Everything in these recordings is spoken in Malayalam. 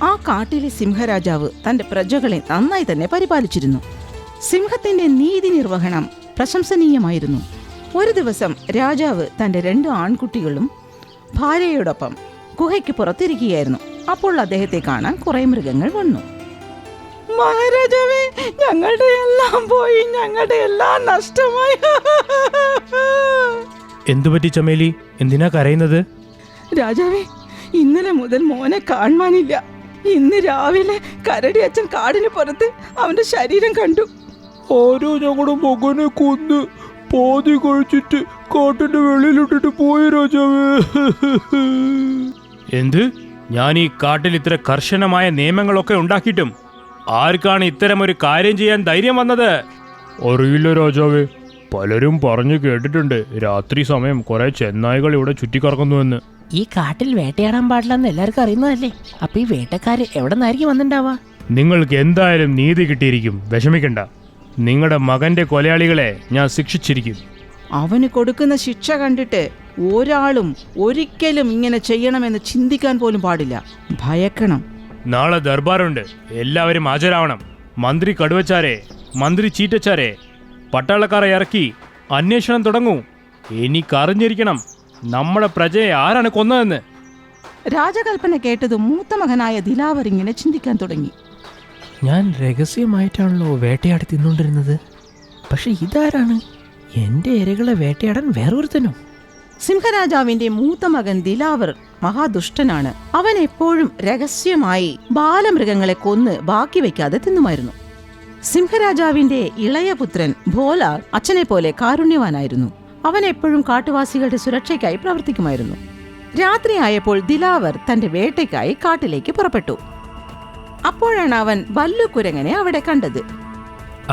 ആ കാട്ടിലെ സിംഹരാജാവ് തന്റെ പ്രജകളെ നന്നായി തന്നെ പരിപാലിച്ചിരുന്നു. സിംഹത്തിന്റെ നീതി നിർവഹണം പ്രശംസനീയമായിരുന്നു. ഒരു ദിവസം രാജാവ് തന്റെ 2 ആൺകുട്ടികളും ഭാര്യയോടൊപ്പം ഗുഹയ്ക്ക് പുറത്തിരിക്കുകയായിരുന്നു. അപ്പോൾ അദ്ദേഹത്തെ കാണാൻ കുറെ മൃഗങ്ങൾ വന്നു. മഹാരാജാവേ, ഞങ്ങളുടെ എല്ലാം പോയി, ഞങ്ങളുടെ എല്ലാം നഷ്ടമായി. എന്തുപറ്റി ചമേലി? എന്തിനാ കരയുന്നത്? രാജാവേ, ഇന്നലെ മുതൽ മോനെ കാണാനില്ല. ഇന്ന് രാവിലെ കരടി അച്ഛൻ കാടിന് പുറത്ത് അവന്റെ ശരീരം കണ്ടു. ആരോ ഞങ്ങളുടെ മകനെ കൊന്ന് പാതി കഴിച്ചിട്ട് കാട്ടിന്റെ വെളിയിലിട്ടിട്ട് പോയി രാജാവേ. എന്ത്? ഞാൻ ഈ കാട്ടിൽ ഇത്ര കർശനമായ നിയമങ്ങളൊക്കെ ഉണ്ടാക്കിയിട്ടും ആർക്കാണ് ഇത്തരം ഒരു കാര്യം ചെയ്യാൻ ധൈര്യം വന്നത്? അറിയില്ല രാജാവേ. പലരും പറഞ്ഞു കേട്ടിട്ടുണ്ട് രാത്രി സമയം കുറെ ചെന്നായ്കൾ ഇവിടെ ചുറ്റിക്കറങ്ങുന്നുവെന്ന്. ഈ കാട്ടിൽ വേട്ടയാടാൻ പാടില്ലെന്ന് എല്ലാവർക്കും അറിയുന്നതല്ലേ? അപ്പൊ ഈ വേട്ടക്കാര് എവിടെ നിന്നായിരിക്കും വന്നിട്ടുണ്ടാവാ? നിങ്ങൾക്ക് എന്തായാലും നീതി കിട്ടിയിരിക്കും, വിഷമിക്കണ്ട. നിങ്ങളുടെ മകന്റെ കൊലയാളികളെ ഞാൻ ശിക്ഷിച്ചിരിക്കും. അവന് കൊടുക്കുന്ന ശിക്ഷ കണ്ടിട്ട് ഒരാളും ഒരിക്കലും ഇങ്ങനെ ചെയ്യണമെന്ന് ചിന്തിക്കാൻ പോലും പാടില്ല. ഭയക്കണം. നാളെ ദർബാറുണ്ട്, എല്ലാവരും ഹാജരാവണം. മന്ത്രി കടുവച്ചാരെ, മന്ത്രി ചീറ്റച്ചാരെ, പട്ടാളക്കാരെ ഇറക്കി അന്വേഷണം തുടങ്ങൂ. എനിക്കറിഞ്ഞിരിക്കണം നമ്മുടെ പ്രജയെ ആരാണ് കൊന്നതെന്ന്. രാജകൽപ്പന കേട്ടതും മൂത്ത മകനായ ദിലാവർ ഇങ്ങനെ ചിന്തിക്കാൻ തുടങ്ങി. ഞാൻ രഹസ്യമായിട്ടാണല്ലോ വേട്ടയാടി തിന്നുകൊണ്ടിരുന്നത്. പക്ഷെ ഇതാരാണ്? എന്റെ ഇരകളെ വേട്ടയാടാൻ വേറൊരുത്തനോ? സിംഹരാജാവിന്റെ മൂത്ത മകൻ ദിലാവർ മഹാദുഷ്ടനാണ്. അവൻ എപ്പോഴും രഹസ്യമായി ബാലമൃഗങ്ങളെ കൊന്ന് ബാക്കി വയ്ക്കാതെ തിന്നുമായിരുന്നു. സിംഹരാജാവിന്റെ ഇളയ പുത്രൻ ഭോലാർ അച്ഛനെ പോലെ കാരുണ്യവാനായിരുന്നു. അവൻ എപ്പോഴും കാട്ടുവാസികളുടെ സുരക്ഷയ്ക്കായി പ്രവർത്തിക്കുമായിരുന്നു. രാത്രിയായപ്പോൾ ദിലാവർ തന്റെ വേട്ടയ്ക്കായി കാട്ടിലേക്ക് പുറപ്പെട്ടു. അപ്പോഴാണ് അവൻ വല്ലുകുരങ്ങനെ അവിടെ കണ്ടത്.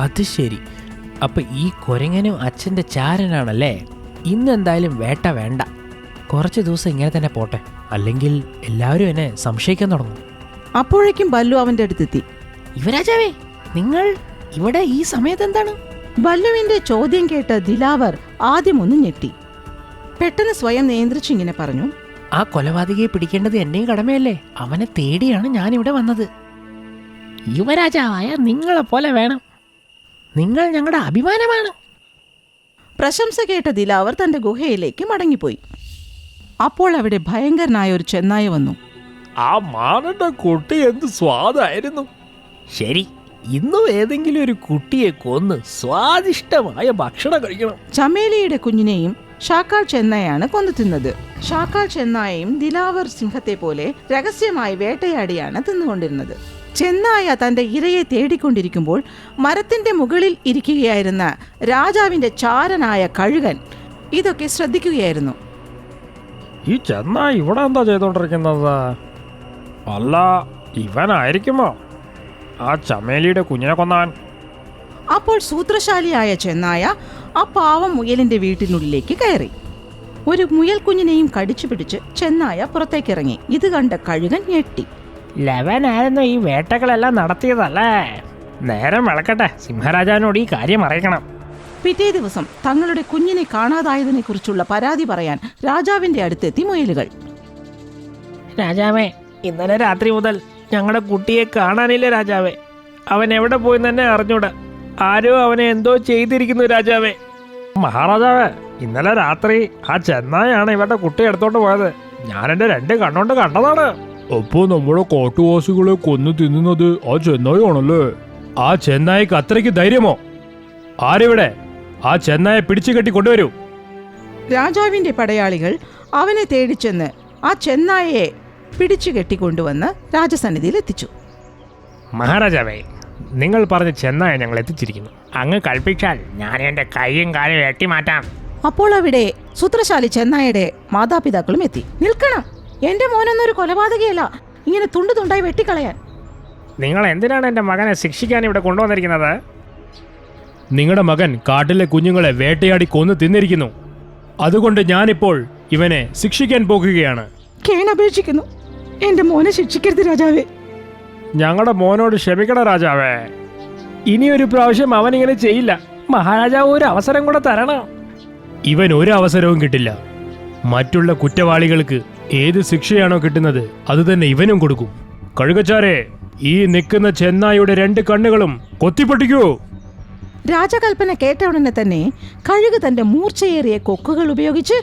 അത് ശരി, അപ്പൊ ഈ കുരങ്ങനും അച്ഛന്റെ ചാരനാണല്ലേ? ഇന്നെന്തായാലും വേട്ട വേണ്ട. കുറച്ച് ദിവസം ഇങ്ങനെ തന്നെ പോട്ടെ, അല്ലെങ്കിൽ എല്ലാവരും എന്നെ സംശയിക്കാൻ തുടങ്ങും. അപ്പോഴേക്കും ബല്ലു അവന്റെ അടുത്തെത്തി. യുവരാജാവേ, നിങ്ങൾ ഇവിടെ ഈ സമയത്ത് എന്താണ്? ബല്ലുവിന്റെ ചോദ്യം കേട്ട് ദിലാവർ ആദ്യം ഒന്ന് ഞെട്ടി. പെട്ടെന്ന് സ്വയം നിയന്ത്രിച്ചിങ്ങനെ പറഞ്ഞു, ആ കൊലപാതകയെ പിടിക്കേണ്ടത് എന്റെയും കടമയല്ലേ? അവനെ തേടിയാണ് ഞാനിവിടെ വന്നത്. യുവരാജാവായ നിങ്ങളെ പോലെ വേണം. നിങ്ങൾ ഞങ്ങളുടെ അഭിമാനമാണ്. പ്രശംസ കേട്ട ദിലാവർ തന്റെ ഗുഹയിലേക്ക് മടങ്ങിപ്പോയി. അപ്പോൾ അവിടെ ഭയങ്കരനായ ഒരു ചെന്നായ വന്നു. ആ മാനന്റെ കുട്ടി എന്ത് സ്വാദായിരുന്നു! ശരി, ഇന്നും ഏതെങ്കിലും ഒരു കുട്ടിയെ കൊന്ന് സ്വാദിഷ്ടമായ ഭക്ഷണം കഴിക്കണം. ചമേലിയുടെ കുഞ്ഞിനെയും ഷാക്കാൾ ചെന്നായാണ് കൊന്നു തിന്നത്. ഷാക്കാൾ ചെന്നായയും ദിലാവർ സിംഹത്തെ പോലെ രഹസ്യമായി വേട്ടയാടിയാണ് തിന്നുകൊണ്ടിരുന്നത്. ചെന്നായ തന്റെ ഇരയെ തേടിക്കൊണ്ടിരിക്കുമ്പോൾ മരത്തിന്റെ മുകളിൽ ഇരിക്കുകയായിരുന്ന രാജാവിന്റെ ചാരനായ കഴുകൻ ഇതൊക്കെ ശ്രദ്ധിക്കുകയായിരുന്നു. ഈ ചെന്നായി ഇവിടെ എന്താ ചെയ്തോണ്ടിരിക്കുന്നത്? അല്ല, ഇവനായിരിക്കുമോ ആ ചമേലിയുടെ കുഞ്ഞിനെ കൊന്നാൻ? അപ്പോൾ സൂത്രശാലിയായ ചെന്നായ ആ പാവം മുയലിന്റെ വീട്ടിനുള്ളിലേക്ക് കയറി. ഒരു മുയൽ കുഞ്ഞിനെയും കടിച്ചു പിടിച്ച് ചെന്നായ പുറത്തേക്കിറങ്ങി. ഇത് കണ്ട കഴുകൻ ഞെട്ടി. ലവനായിരുന്നു ഈ വേട്ടകളെല്ലാം നടത്തിയതല്ലേ? നേരം വിളക്കട്ടെ, സിംഹരാജാവിനോട് ഈ കാര്യം അറിയിക്കണം. പിറ്റേ ദിവസം തങ്ങളുടെ കുഞ്ഞിനെ കാണാതായതിനെ കുറിച്ചുള്ള പരാതി പറയാൻ രാജാവിന്റെ അടുത്തെത്തി മുയലുകൾ. രാജാവേ, ഇന്നലെ രാത്രി മുതൽ ഞങ്ങളുടെ കുട്ടിയെ കാണാനില്ല രാജാവേ. അവൻ എവിടെ പോയി തന്നെ അറിഞ്ഞൂടാ. ആരോ അവനെ എന്തോ ചെയ്തിരിക്കുന്നു രാജാവേ. മഹാരാജാവേ, ഇന്നലെ രാത്രി ആ ചെന്നായാണ് ഇവരുടെ കുട്ടി എടുത്തോണ്ട് പോയത്. ഞാൻ എന്റെ 2 കണ്ണോണ്ട് കണ്ടതാണ്. അപ്പോ നമ്മുടെ കാട്ടുവാസികളെ കൊന്നു തിന്നുന്നത് ആ ചെന്നായി ആണല്ലേ? ആ ചെന്നായിക്ക് അത്രയ്ക്ക് ധൈര്യമോ? ആരിവിടെ? ആ ചെന്നായെ പിടിച്ചു കെട്ടി കൊണ്ടുവരൂ. രാജാവിന്റെ പടയാളികൾ അവനെ തേടിച്ചെന്ന് ആ ചെന്നായയെ പിടിച്ചു കെട്ടിക്കൊണ്ടുവന്ന് രാജസന്നിധിയിൽ എത്തിച്ചു. മഹാരാജാവേ, നിങ്ങൾ പറഞ്ഞ ചെന്നായ ഞങ്ങൾ എത്തിച്ചിരിക്കുന്നു. അങ്ങ് കൽപ്പിച്ചാൽ ഞാൻ എന്റെ കൈയും കാലും വെട്ടിമാറ്റാം. അപ്പോൾ അവിടെ സൂത്രശാലി ചെന്നായയുടെ മാതാപിതാക്കളും എത്തി. നിൽക്കണം, എന്റെ മോനൊന്നൊരു കൊലപാതകയല്ല, ഇങ്ങനെ തുണ്ടു തുണ്ടായി വെട്ടിക്കളയാൻ. നിങ്ങൾ എന്തിനാണ് എന്റെ മകനെ ശിക്ഷിക്കാൻ ഇവിടെ കൊണ്ടുവന്നിരിക്കുന്നത്? നിങ്ങളുടെ മകൻ കാട്ടിലെ കുഞ്ഞുങ്ങളെ വേട്ടയാടി കൊന്നു തിന്നിരിക്കുന്നു. അതുകൊണ്ട് ഞാനിപ്പോൾ ഇവനെ ശിക്ഷിക്കാൻ പോകുകയാണ്. കേണപേക്ഷിക്കുന്നു, എന്റെ മോനെ ശിക്ഷിക്കരുത് രാജാവേ. ഞങ്ങളുടെ മോനോട് ക്ഷമിക്കണം രാജാവേ. ഇനിയൊരു പ്രാവശ്യം അവനിങ്ങനെ ചെയ്യില്ല. മഹാരാജാവ് ഒരു അവസരം കൂടെ തരണം. ഇവൻ ഒരു അവസരവും കിട്ടില്ല. മറ്റുള്ള കുറ്റവാളികൾക്ക് ഏത് ശിക്ഷയാണോ കിട്ടുന്നത് അത് തന്നെ ഇവനും കൊടുക്കും. കഴുകച്ചാരെ, ഈ നിൽക്കുന്ന ചെന്നായുടെ 2 കണ്ണുകളും കൊത്തിപ്പൊട്ടിക്കൂ. രാജകൽപ്പന കേട്ട ഉടനെ തന്നെ കഴുക് തന്റെ മൂർച്ചയേറിയ കൊക്കുകൾ ഉപയോഗിച്ച്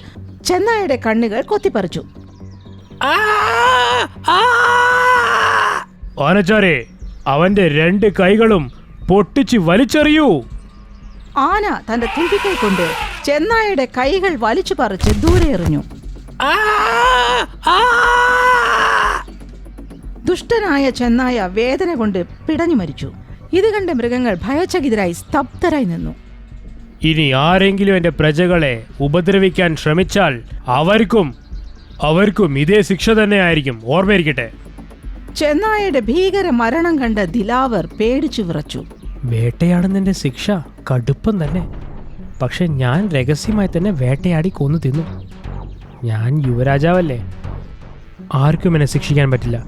ചെന്നായുടെ കണ്ണുകൾ കൊത്തിപ്പറിച്ചു. ആനച്ചാരെ, അവന്റെ 2 കൈകളും പൊട്ടിച്ച് വലിച്ചെറിയൂ. ആന തന്റെ തുമ്പിക്കൈ കൊണ്ട് ചെന്നായുടെ കൈകൾ വലിച്ചു പറിച്ച് ദൂരെ എറിഞ്ഞു. ദുഷ്ടനായ ചെന്നായ വേദന കൊണ്ട് പിടഞ്ഞു മരിച്ചു. ഇത് കണ്ട മൃഗങ്ങൾ ഭയചകിതരായി സ്തബ്ധരായി നിന്നു. ഇനി ആരെങ്കിലും എന്റെ പ്രജകളെ ഉപദ്രവിക്കാൻ ശ്രമിച്ചാൽ അവർക്കും ഇതേ ശിക്ഷ തന്നെയായിരിക്കും. ഓർമ്മയിരിക്കട്ടെ. ചെന്നായയുടെ ഭീകര മരണം കണ്ട ദിലാവർ പേടിച്ചു വിറച്ചു. വേട്ടയാടുന്നതിന്റെ ശിക്ഷ കടുപ്പം തന്നെ. പക്ഷെ ഞാൻ രഹസ്യമായി തന്നെ വേട്ടയാടി കൊന്നു തിന്നു. ഞാൻ യുവരാജാവല്ലേ, ആർക്കും എന്നെ ശിക്ഷിക്കാൻ പറ്റില്ല.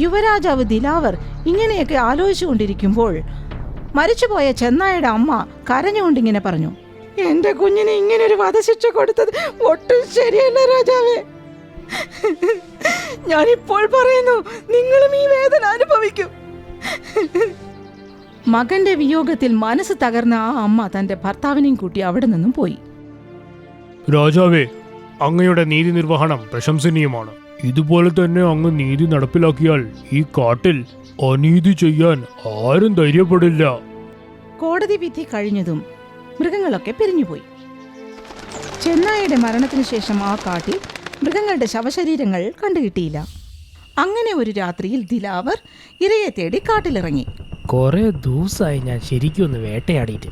യുവരാജാവ് ദിലാവർ ഇങ്ങനെയൊക്കെ ആലോചിച്ചുകൊണ്ടിരിക്കുമ്പോൾ മരിച്ചുപോയ ചെന്നായുടെ അമ്മ കരഞ്ഞുകൊണ്ടിങ്ങനെ പറഞ്ഞു, എന്റെ കുഞ്ഞിന് ഇങ്ങനൊരു വധശിക്ഷ കൊടുത്തത് ഒട്ടും ശരിയല്ല രാജാവേ. ഞാനിപ്പോൾ പറയുന്നു, നിങ്ങളും ഈ വേദന അനുഭവിക്കും. മകന്റെ വിയോഗത്തിൽ മനസ്സ് തകർന്ന ആ അമ്മ തന്റെ ഭർത്താവിനെയും കൂട്ടി അവിടെ നിന്നും പോയി. രാജാവേ, അങ്ങയുടെ നീതി നിർവഹണം പ്രശംസനീയമാണ്. ഇതുപോലെ തന്നെ അങ്ങ് നീതി നടപ്പിലാക്കിയാൽ ഈ കാട്ടിൽ അനീതി ചെയ്യാൻ ആരും ധൈര്യപ്പെടില്ല. കോടതി വിധി കഴിഞ്ഞതും മൃഗങ്ങളൊക്കെ പിരിഞ്ഞുപോയി. ചെന്നായുടെ മരണത്തിനു ശേഷം ആ കാട്ടിൽ മൃഗങ്ങളുടെ ശവശരീരങ്ങൾ കണ്ടുകിട്ടിയില്ല. അങ്ങനെ ഒരു രാത്രിയിൽ ദിലാവർ ഇരയെ തേടി കാട്ടിലിറങ്ങി. കുറേ ദിവസമായി ഞാൻ ശരിക്കും ഒന്ന് വേട്ടയാടിയിട്ട്.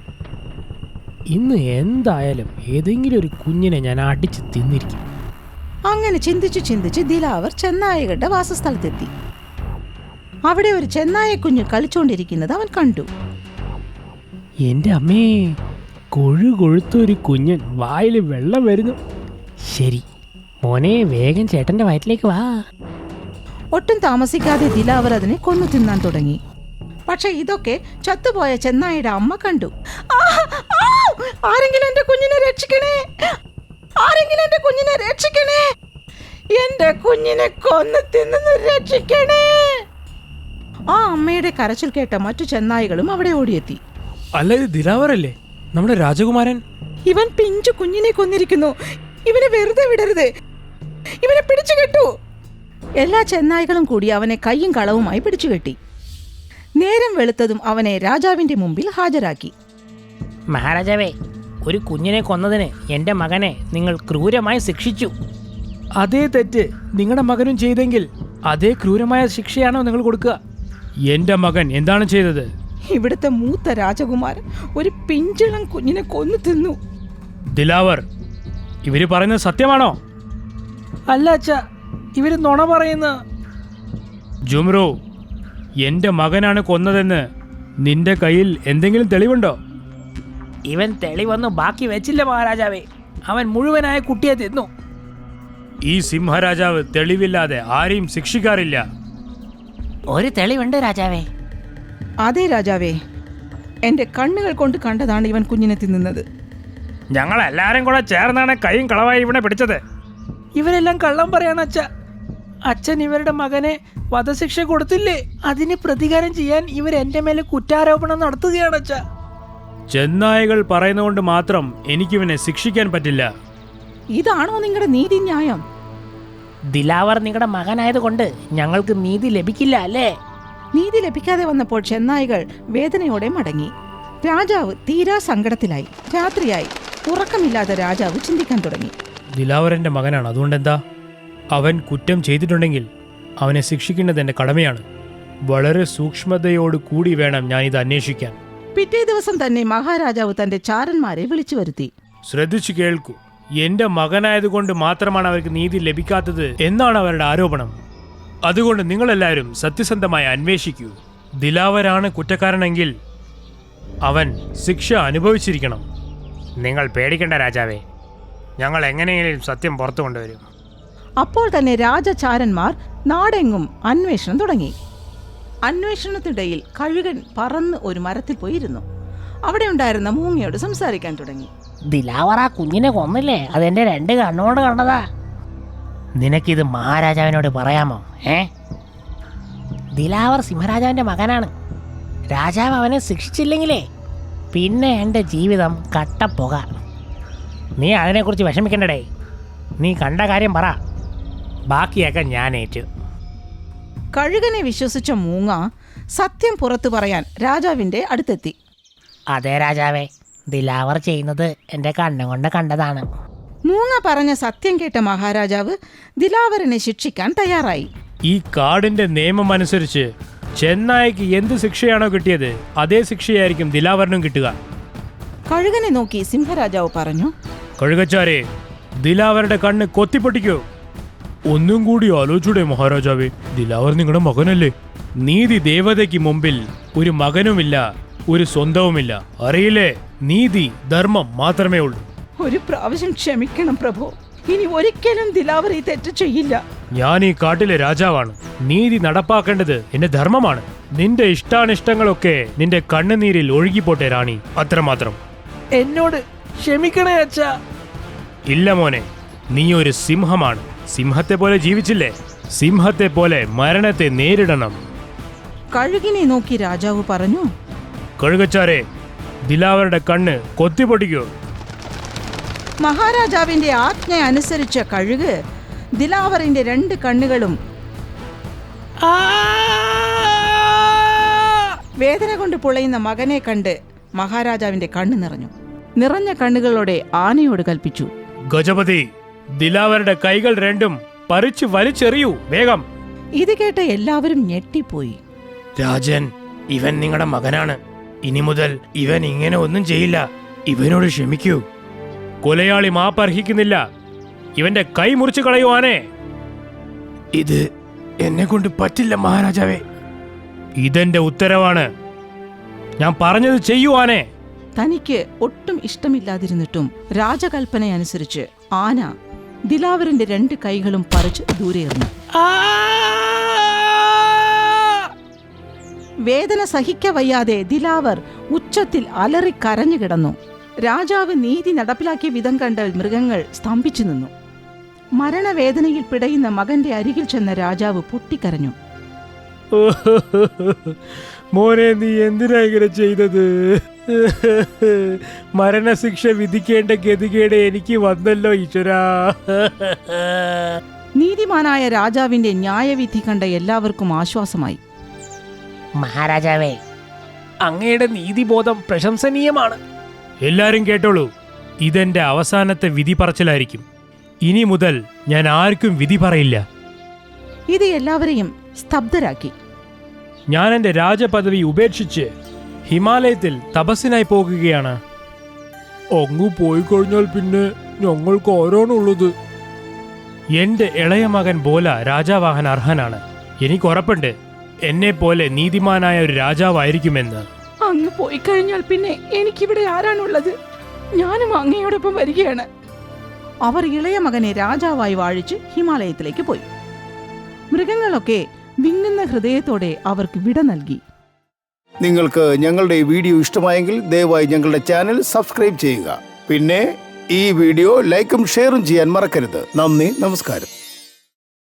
ഇന്ന് എന്തായാലും ഏതെങ്കിലും ഒരു കുഞ്ഞിനെ ഞാൻ അടിച്ച് തിന്നിരിക്കും. അങ്ങനെ ചിന്തിച്ച് ദിലാവർ ചെന്നായകളുടെ വാസസ്ഥലത്തെത്തി. അവിടെ ഒരു ചെന്നായ കുഞ്ഞ് കളിച്ചുകൊണ്ടിരിക്കുന്നത് അവൻ കണ്ടു. എൻ്റെ അമ്മേ, കൊഴുത്തൊരു കുഞ്ഞൻ, വായിൽ വെള്ളം വരുന്നു. ശരി മോനെ, വേഗം ചേട്ടൻ്റെ വയറ്റിലേക്ക് വാ. ഒട്ടും താമസിക്കാതെ ദിലാവർ അതിനെ കൊന്നു തിന്നാൻ തുടങ്ങി. പക്ഷെ ഇതൊക്കെ ചത്തുപോയ ചെന്നായുടെ അമ്മ കണ്ടു. ആരെങ്കിലും എന്റെ കുഞ്ഞിനെ രക്ഷിക്കണേ, ആരെങ്കിലും എന്റെ കുഞ്ഞിനെ രക്ഷിക്കണേ, എന്റെ കുഞ്ഞിനെ കൊന്നു തിന്നു രക്ഷിക്കണേ. ആ അമ്മയുടെ കരച്ചിൽ കേട്ട മറ്റു ചെന്നായികളും അവിടെ ഓടിയെത്തി. അല്ല, ഇത് ദിലാവറല്ലേ, നമ്മുടെ രാജകുമാരൻ? ഇവൻ പിഞ്ചു കുഞ്ഞിനെ കൊന്നിരിക്കുന്നു. ഇവനെ വെറുതെ വിടരുത്, ഇവനെ പിടിച്ചു കെട്ടു. എല്ലാ ചെന്നായികളും കൂടി അവനെ കയ്യും കളവുമായി പിടിച്ചുകെട്ടി. നേരം വെളുത്തതും അവനെ രാജാവിന്റെ മുമ്പിൽ ഹാജരാക്കി. മഹാരാജാവേ, ഒരു കുഞ്ഞിനെ കൊന്നതിന് എൻ്റെ മകനെ നിങ്ങൾ ക്രൂരമായി ശിക്ഷിച്ചു. അതേ തെറ്റ് നിങ്ങളുടെ മകനും ചെയ്തെങ്കിൽ അതേ ക്രൂരമായ ശിക്ഷയാണോ നിങ്ങൾ കൊടുക്കുക? എന്റെ മകൻ എന്താണ് ചെയ്തത്? ഇവിടുത്തെ മൂത്ത രാജകുമാരൻ ഒരു പിഞ്ചിളം കുഞ്ഞിനെ കൊന്നു തിന്നു. ദിലാവർ, ഇവര് പറയുന്നത് സത്യമാണോ? അല്ല അച്ഛാ, ഇവര് നുണ പറയുന്ന. ജുംറു, എന്റെ മകനാണ് കൊന്നതെന്ന് നിന്റെ കയ്യിൽ എന്തെങ്കിലും തെളിവുണ്ടോ? ഇവൻ തെളിവൊന്നും ബാക്കി വെച്ചില്ല മഹാരാജാവേ, അവൻ മുഴുവനായ കുട്ടിയെ തിന്നു. ഈ സിംഹരാജാവ് തെളിവില്ലാതെ ആരെയും ശിക്ഷിക്കാറില്ല. ഒരു തെളിവുണ്ട് രാജാവേ. അതെ രാജാവേ, എന്റെ കണ്ണുകൾ കൊണ്ട് കണ്ടതാണ് ഇവൻ കുഞ്ഞിനെ തിന്നുന്നത്. ഞങ്ങൾ എല്ലാരും കൂടെ ചേർന്നാണ് കൈയും കളവായി ഇവനെ പിടിച്ചത്. ഇവരെല്ലാം കള്ളം പറയാണ് അച്ഛ. അച്ഛൻ ഇവരുടെ മകനെ വധശിക്ഷ കൊടുത്തില്ലേ, അതിന് പ്രതികാരം ചെയ്യാൻ ഇവർ എൻ്റെ മേലെ കുറ്റാരോപണം നടത്തുകയാണ് അച്ഛ. ചെന്നായകൾ പറയുന്നതുകൊണ്ട് മാത്രം എനിക്കിവനെ ശിക്ഷിക്കാൻ പറ്റില്ല. ഇതാണോ നിങ്ങളുടെ നീതിന്യായം? ദിലാവർ നിങ്ങളുടെ മകനായതുകൊണ്ട് ഞങ്ങൾക്ക് നീതി ലഭിക്കില്ല അല്ലേ? നീതി ലഭിക്കാതെ വന്നപ്പോൾ ചെന്നായികൾ വേദനയോടെ മടങ്ങി. രാജാവ് തീരാ സങ്കടത്തിലായി. രാത്രിയായി. ഉറക്കമില്ലാതെ രാജാവ് ചിന്തിക്കാൻ തുടങ്ങി. ദിലാവറിന്റെ മകനാണ്, അതുകൊണ്ടെന്താ? അവൻ കുറ്റം ചെയ്തിട്ടുണ്ടെങ്കിൽ അവനെ ശിക്ഷിക്കേണ്ടത് എൻ്റെ കടമയാണ്. വളരെ സൂക്ഷ്മതയോട് കൂടി വേണം ഞാനിത് അന്വേഷിക്കാൻ. പിറ്റേ ദിവസം തന്നെ മഹാരാജാവ് തന്റെ ചാരന്മാരെ വിളിച്ചു വരുത്തി. ശ്രദ്ധിച്ചു കേൾക്കൂ. എന്റെ മകനായതുകൊണ്ട് മാത്രമാണ് അവർക്ക് നീതി ലഭിക്കാത്തത് എന്നാണ് അവരുടെ ആരോപണം. അതുകൊണ്ട് നിങ്ങളെല്ലാവരും സത്യസന്ധമായി അന്വേഷിക്കൂ. ദിലാവരാണ് കുറ്റക്കാരനെങ്കിൽ അവൻ ശിക്ഷ അനുഭവിച്ചിരിക്കണം. നിങ്ങൾ പേടിക്കേണ്ട രാജാവേ, ഞങ്ങൾ എങ്ങനെയെങ്കിലും സത്യം പുറത്തു കൊണ്ടുവരും. അപ്പോൾ തന്നെ രാജചാരന്മാർ നാടെങ്ങും അന്വേഷണം തുടങ്ങി. അന്വേഷണത്തിനിടയിൽ കഴുകൻ പറന്ന് ഒരു മരത്തിൽ പോയിരുന്നു. അവിടെ ഉണ്ടായിരുന്ന മൂങ്ങയോട് സംസാരിക്കാൻ തുടങ്ങി. ദിലാവർ ആ കുഞ്ഞിനെ കൊന്നില്ലേ, അതെന്റെ 2 കണ്ണുകൊണ്ട് കണ്ടതാ. നിനക്കിത് മഹാരാജാവിനോട് പറയാമോ? ദിലാവർ സിംഹരാജാവിൻ്റെ മകനാണ്. രാജാവ് അവനെ ശിക്ഷിച്ചില്ലെങ്കിലേ പിന്നെ എൻ്റെ ജീവിതം കട്ടപ്പുക. നീ അതിനെക്കുറിച്ച് വിഷമിക്കണ്ടേ. നീ കണ്ട കാര്യം പറ, ബാക്കിയൊക്കെ ഞാൻ ഏറ്റു. കഴുകനെ വിശ്വസിച്ച മൂങ്ങ സത്യം പുറത്തു പറയാൻ രാജാവിൻ്റെ അടുത്തെത്തി. അതെ രാജാവേ, ദിലാവർ ചെയ്യുന്നത് എൻ്റെ കണ്ണുകൊണ്ട് കണ്ടതാണ്. മൂങ്ങ പറഞ്ഞ സത്യം കേട്ട മഹാരാജാവ് ദിലാവറിനെ ശിക്ഷിക്കാൻ തയ്യാറായി. ഈ കാടിന്റെ നിയമം അനുസരിച്ച് ചെന്നായ്ക്ക് എന്ത് ശിക്ഷയാണോ കിട്ടിയത് അതേ ശിക്ഷയായിരിക്കും ദിലാവറിനും കിട്ടുക. കഴുകനെ നോക്കി സിംഹരാജാവ് പറഞ്ഞു, കഴുകച്ചാരെ, ദിലാവറുടെ കണ്ണ് കൊത്തിപ്പൊട്ടിക്കോ. ഒന്നും കൂടി ആലോചിച്ചൂടെ മഹാരാജാവേ, ദിലാവർ നിങ്ങളുടെ മകനല്ലേ. നീതി ദേവതയ്ക്ക് മുമ്പിൽ ഒരു മകനുമില്ല, ഒരു സ്വന്തവുമില്ല. അറിയില്ലേ, നീതി ധർമ്മം മാത്രമേ ഉള്ളൂ. ഒരു പ്രാവശ്യം ക്ഷമിക്കണം പ്രഭു, ഇനി ഒരിക്കലും ദിലാവർ ഈ തെറ്റ് ചെയ്യില്ല. ഞാൻ ഈ കാട്ടിലെ രാജാവാണ്. നീതി നടപ്പാക്കേണ്ടത് എന്റെ ധർമ്മമാണ്. നിന്റെ ഇഷ്ടാനിഷ്ടങ്ങളൊക്കെ നിന്റെ കണ്ണുനീരിൽ ഒഴുകിപ്പോട്ടെ റാണി, അത്രമാത്രം. എന്നോട് ക്ഷമിക്കണേ അച്ഛാ. ഇല്ല മോനെ, നീ ഒരു സിംഹമാണ്. സിംഹത്തെ പോലെ ജീവിച്ചില്ലേ, സിംഹത്തെ പോലെ മരണത്തെ നേരിടണം. കഴുകിനെ നോക്കി രാജാവ് പറഞ്ഞു, കഴുകച്ചാരെ, ദിലാവറുടെ കണ്ണ് കൊത്തിപ്പൊട്ടിക്കോ. മഹാരാജാവിന്റെ ആജ്ഞ അനുസരിച്ച കഴുക് ദിലാവറിന്റെ 2 കണ്ണുകളും വേദന കൊണ്ട് പുളയുന്ന മകനെ കണ്ട് മഹാരാജാവിന്റെ കണ്ണ് നിറഞ്ഞു. നിറഞ്ഞ കണ്ണുകളോടെ ആനയോട് കൽപ്പിച്ചു, ഗജപതി, ദിലാവറുടെ കൈകൾ 2 പറിച്ചു വലിച്ചെറിയൂ, വേഗം. ഇത് കേട്ട എല്ലാവരും ഞെട്ടിപ്പോയി. രാജൻ, ഇവൻ നിങ്ങളുടെ മകനാണ്. ഇനി മുതൽ ഇവൻ ഇങ്ങനെ ഒന്നും ചെയ്യില്ല. ഇവനോട് ക്ഷമിക്കൂ. കൊലയാളി മാപ്പർഹിക്കുന്നില്ല. ഇവന്റെ കൈ മുറിച്ചു കളയുവാനേ. ഇത് എന്നെ കൊണ്ട് പറ്റില്ല മഹാരാജാവേ. ഇതെന്റെ ഉത്തരവാണ്. ഞാൻ പറഞ്ഞത് ചെയ്യുവാനേ. തനിക്ക് ഒട്ടും ഇഷ്ടമില്ലാതിരുന്നിട്ടും രാജകൽപ്പനയനുസരിച്ച് ആന ദിലാവറിന്റെ 2 കൈകളും പറിച്ച് ദൂരെ എറിഞ്ഞു. വേദന സഹിക്കവയ്യാതെ ദിലാവർ ഉച്ചത്തിൽ അലറി കരഞ്ഞു കിടന്നു. രാജാവ് നീതി നടപ്പിലാക്കിയ വിധം കണ്ട് മൃഗങ്ങൾ സ്തംഭിച്ചു നിന്നു. മരണവേദനയിൽ പിടയുന്ന മകന്റെ അരികിൽ ചെന്ന രാജാവ് പൊട്ടിക്കരഞ്ഞു. മോനെ, നീ എന്തിനാ ഇങ്ങനെ ചെയ്തത്? മരണശിക്ഷ വിധിക്കേണ്ട ഗതികേട് എനിക്ക് വന്നല്ലോ ഈശ്വരാ. നീതിമാനായ രാജാവിന്റെ ന്യായവിധി കണ്ട എല്ലാവർക്കും ആശ്വാസമായി. മഹാരാജാവേ, അങ്ങയുടെ നീതിബോധം പ്രശംസനീയമാണ്. എല്ലാരും കേട്ടോളൂ, ഇതെന്റെ അവസാനത്തെ വിധി പറച്ചിലായിരിക്കും. ഇനി മുതൽ ഞാൻ ആർക്കും വിധി പറയില്ല. ഇത് എല്ലാവരെയും സ്തബ്ധരാക്കി. ഞാൻ എന്റെ രാജപദവി ഉപേക്ഷിച്ച് ഹിമാലയത്തിൽ തപസ്സിനായി പോകുകയാണ്. അങ്ങ് പോയി കഴിഞ്ഞാൽ പിന്നെ ഞങ്ങൾക്ക് ആരാണുള്ളത്? എന്റെ ഇളയ മകൻ ബോല രാജാവാകാൻ അർഹനാണ്. എനിക്ക് ഉറപ്പുണ്ട് എന്നെ പോലെ നീതിമാനായ ഒരു രാജാവായിരിക്കുമെന്ന്. അങ്ങ് പോയി കഴിഞ്ഞാൽ പിന്നെ എനിക്കിവിടെ ആരാണുള്ളത്? ഞാനും അങ്ങയോടൊപ്പം വരികയാണ്. അവർ ഇളയ മകനെ രാജാവായി വാഴിച്ച് ഹിമാലയത്തിലേക്ക് പോയി. മൃഗങ്ങളൊക്കെ വിങ്ങുന്ന ഹൃദയത്തോടെ അവർക്ക് വിട നൽകി. നിങ്ങൾക്ക് ഞങ്ങളുടെ ഈ വീഡിയോ ഇഷ്ടമായെങ്കിൽ ദയവായി ഞങ്ങളുടെ ചാനൽ സബ്സ്ക്രൈബ് ചെയ്യുക. പിന്നെ ഈ വീഡിയോ ലൈക്കും ഷെയറും ചെയ്യാൻ മറക്കരുത്. നന്ദി, നമസ്കാരം.